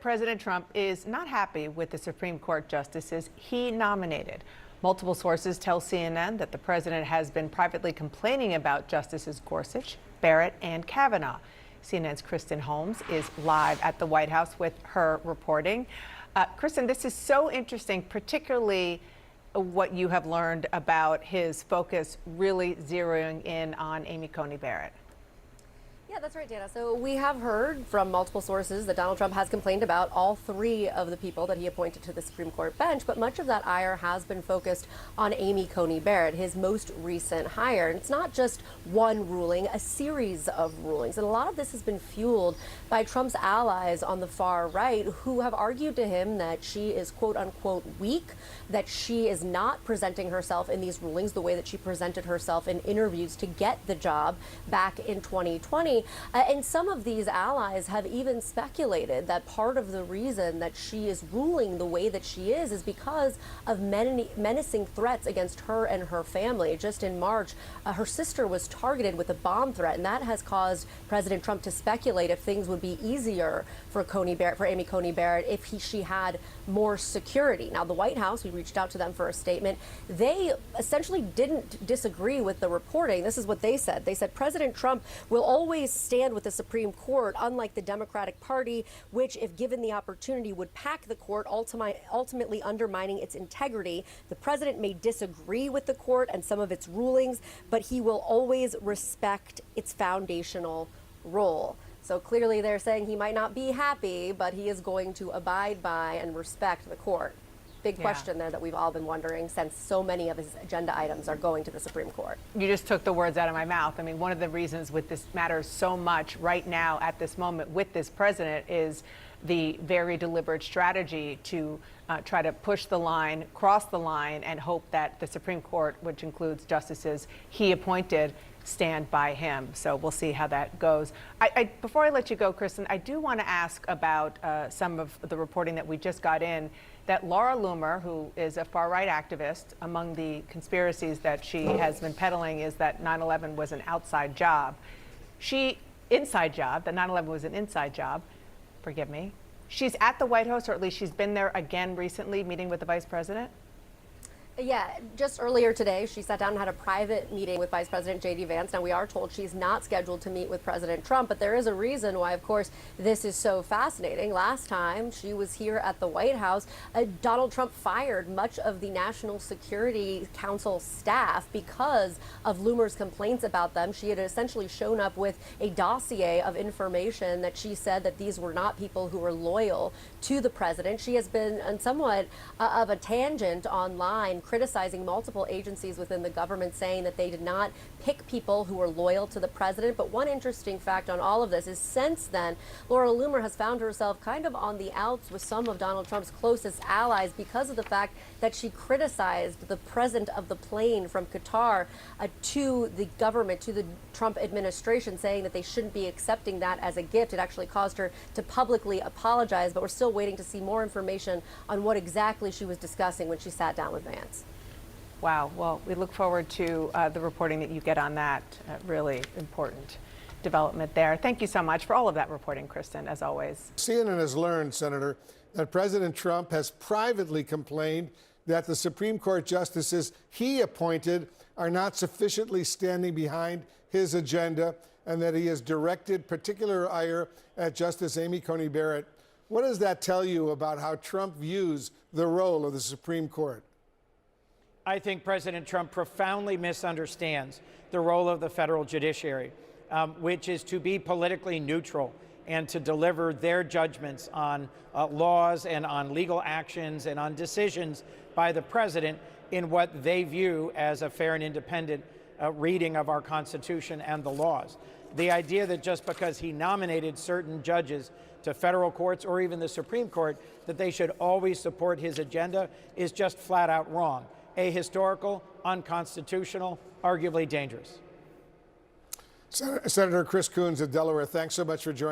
President Trump is not happy with the Supreme Court justices he nominated. Multiple sources tell CNN that the president has been privately complaining about Justices Gorsuch, Barrett, and Kavanaugh. CNN's Kristen Holmes is live at the White House with her reporting. Kristen, this is so interesting, particularly what you have learned about his focus really zeroing in on Amy Coney Barrett. Yeah, that's right, Dana. So we have heard from multiple sources that Donald Trump has complained about all three of the people that he appointed to the Supreme Court bench, but much of that ire has been focused on Amy Coney Barrett, his most recent hire. And it's not just one ruling, a series of rulings. And a lot of this has been fueled by Trump's allies on the far right, who have argued to him that she is quote unquote weak, that she is not presenting herself in these rulings the way that she presented herself in interviews to get the job back in 2020. And some of these allies have even speculated that part of the reason that she is ruling the way that she is because of menacing threats against her and her family. Just in March, her sister was targeted with a bomb threat, and that has caused President Trump to speculate if things would be easier for Amy Coney Barrett if she had more security. Now, the White House, we reached out to them for a statement. They essentially didn't disagree with the reporting. This is what they said. They said President Trump will always stand with the Supreme Court, unlike the Democratic Party, which, if given the opportunity, would pack the court, ultimately undermining its integrity. The president may disagree with the court and some of its rulings, but he will always respect its foundational role. So clearly they're saying he might not be happy, but he is going to abide by and respect the court. Big question there that we've all been wondering since so many of his agenda items are going to the Supreme Court. You just took the words out of my mouth. I mean, one of the reasons with this matters so much right now at this moment with this president is the very deliberate strategy to try to push the line, cross the line, and hope that the Supreme Court, which includes justices he appointed, stand by him. So we'll see how that goes. Before I let you go, Kristen, I do want to ask about some of the reporting that we just got in, that Laura Loomer, who is a far-right activist, among the conspiracies that she has been peddling is that 9/11 was an outside job. Inside job, that 9/11 was an inside job, forgive me. She's at the White House, or at least she's been there again recently, meeting with the vice president? Yeah, just earlier today, she sat down and had a private meeting with Vice President J.D. Vance. Now, we are told she's not scheduled to meet with President Trump, but there is a reason why, of course, this is so fascinating. Last time she was here at the White House, Donald Trump fired much of the National Security Council staff because of Loomer's complaints about them. She had essentially shown up with a dossier of information that she said that these were not people who were loyal to the president. She has been on somewhat of a tangent online, criticizing multiple agencies within the government, saying that they did not pick people who were loyal to the president. But one interesting fact on all of this is since then, Laura Loomer has found herself kind of on the outs with some of Donald Trump's closest allies because of the fact that she criticized the present of the plane from Qatar to the government, to the Trump administration, saying that they shouldn't be accepting that as a gift. It actually caused her to publicly apologize, but we're still waiting to see more information on what exactly she was discussing when she sat down with Vance. Wow. Well, we look forward to the reporting that you get on that. Really important development there. Thank you so much for all of that reporting, Kristen, as always. CNN has learned, Senator, that President Trump has privately complained that the Supreme Court justices he appointed are not sufficiently standing behind his agenda, and that he has directed particular ire at Justice Amy Coney Barrett. What does that tell you about how Trump views the role of the Supreme Court? I think President Trump profoundly misunderstands the role of the federal judiciary, which is to be politically neutral and to deliver their judgments on laws and on legal actions and on decisions by the president in what they view as a fair and independent reading of our Constitution and the laws. The idea that just because he nominated certain judges to federal courts or even the Supreme Court, that they should always support his agenda is just flat out wrong. Ahistorical, unconstitutional, arguably dangerous. Senator Chris Coons of Delaware, thanks so much for joining.